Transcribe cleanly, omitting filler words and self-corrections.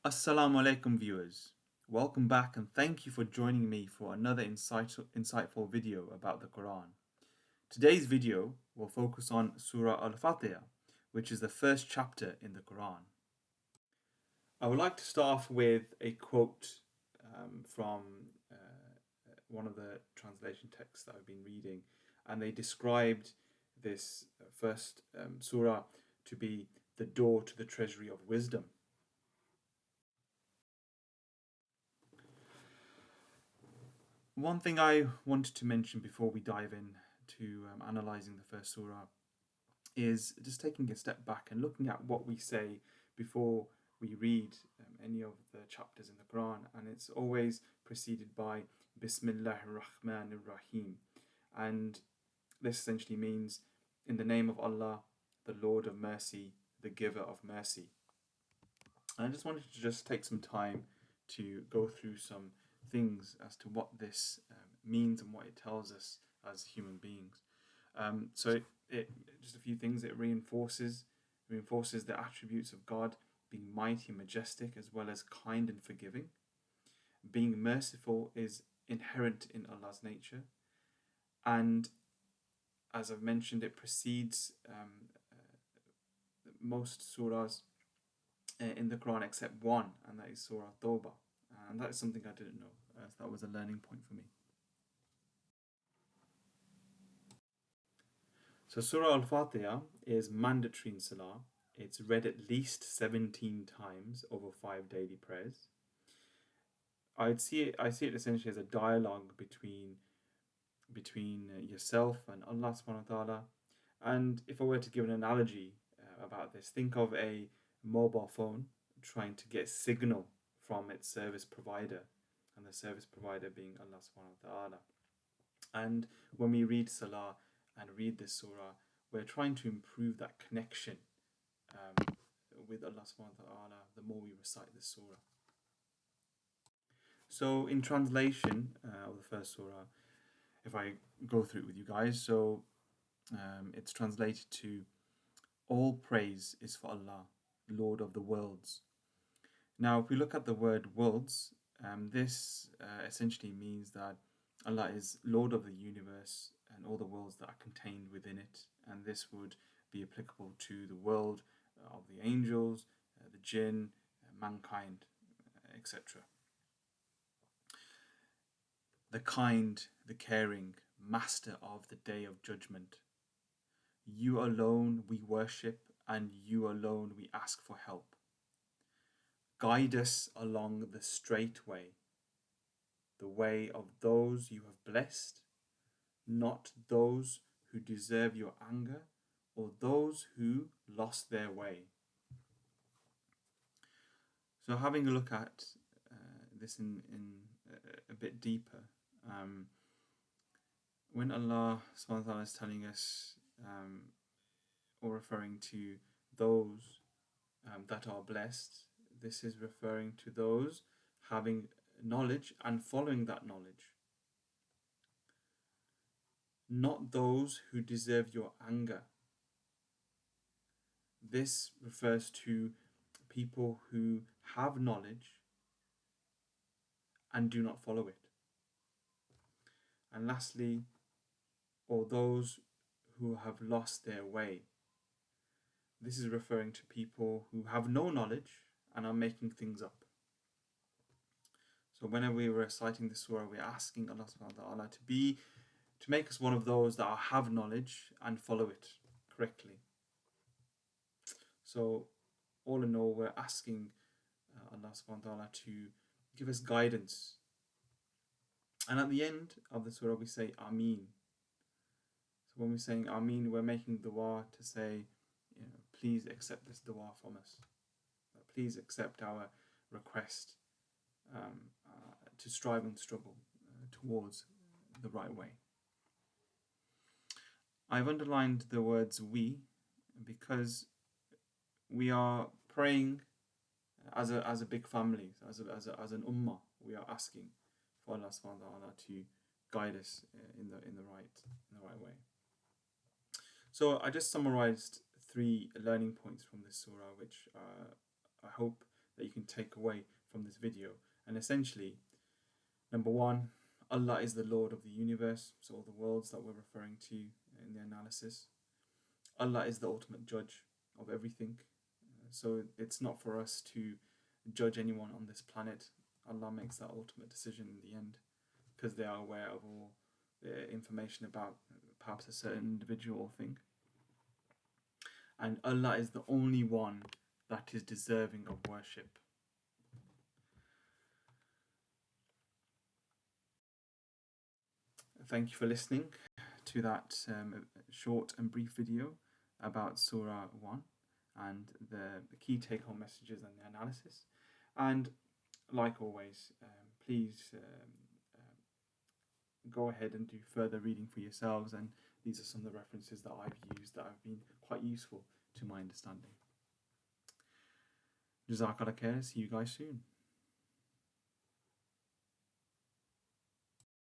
Assalamu alaikum viewers. Welcome back and thank you for joining me for another insightful video about the Quran. Today's video will focus on Surah Al-Fatihah, which is the first chapter in the Quran. I would like to start off with a quote from one of the translation texts that I've been reading, and they described this first surah to be the door to the treasury of wisdom. One thing I wanted to mention before we dive in to analysing the first surah is just taking a step back and looking at what we say before we read any of the chapters in the Quran, and it's always preceded by Bismillahir Rahmanir Rahim, and this essentially means in the name of Allah, the Lord of Mercy, the Giver of Mercy. And I just wanted to just take some time to go through some things as to what this means and what it tells us as human beings. So it just a few things. It reinforces the attributes of God, being mighty and majestic, as well as kind and forgiving. Being merciful is inherent in Allah's nature, and as I've mentioned, it precedes most surahs in the Quran except one, and that is Surah Tawbah. And that is something I didn't know, as that was a learning point for me. So Surah Al-Fatihah is mandatory in Salah. It's read at least 17 times over 5 daily prayers. I see it essentially as a dialogue between yourself and Allah subhanahu wa ta'ala. And if I were to give an analogy about this, think of a mobile phone trying to get signal from its service provider, and the service provider being Allah subhanahu wa ta'ala. And when we read Salah and read this surah, we're trying to improve that connection with Allah subhanahu wa ta'ala the more we recite this surah. So in translation of the first surah, if I go through it with you guys, so it's translated to: all praise is for Allah, Lord of the worlds. Now, if we look at the word worlds, this essentially means that Allah is Lord of the universe and all the worlds that are contained within it, and this would be applicable to the world of the angels, the jinn, mankind, etc. The kind, the caring, master of the day of judgment. You alone we worship, and you alone we ask for help. Guide us along the straight way, the way of those you have blessed, not those who deserve your anger or those who lost their way. So having a look at this in a bit deeper, when Allah subhanahu wa ta'ala is telling us or referring to those that are blessed, this is referring to those having knowledge and following that knowledge, not those who deserve your anger. This refers to people who have knowledge and do not follow it. And lastly, or those who have lost their way. This is referring to people who have no knowledge and are making things up. So whenever we're reciting the surah, we're asking Allah subhanahu wa ta'ala to make us one of those that have knowledge and follow it correctly. So all in all, we're asking Allah subhanahu wa ta'ala to give us guidance. And at the end of the surah, we say Ameen. So when we're saying Ameen, we're making dua to say, please accept this dua from us. Please accept our request to strive and struggle towards the right way. I've underlined the words we because we are praying as a big family, as an ummah. We are asking for Allah subhanahu wa ta'ala to guide us in the right way. So I just summarized 3 learning points from this surah, which I hope that you can take away from this video. And essentially, number one, Allah is the Lord of the universe, so all the worlds that we're referring to in the analysis. Allah is the ultimate judge of everything. So it's not for us to judge anyone on this planet. Allah makes that ultimate decision in the end, because they are aware of all the information about perhaps a certain individual or thing. And Allah is the only one that is deserving of worship. Thank you for listening to that short and brief video about Surah 1 and the key take-home messages and the analysis. And like always, please go ahead and do further reading for yourselves, and these are some of the references that I've used that have been quite useful to my understanding. Jazakallah khair, see you guys soon.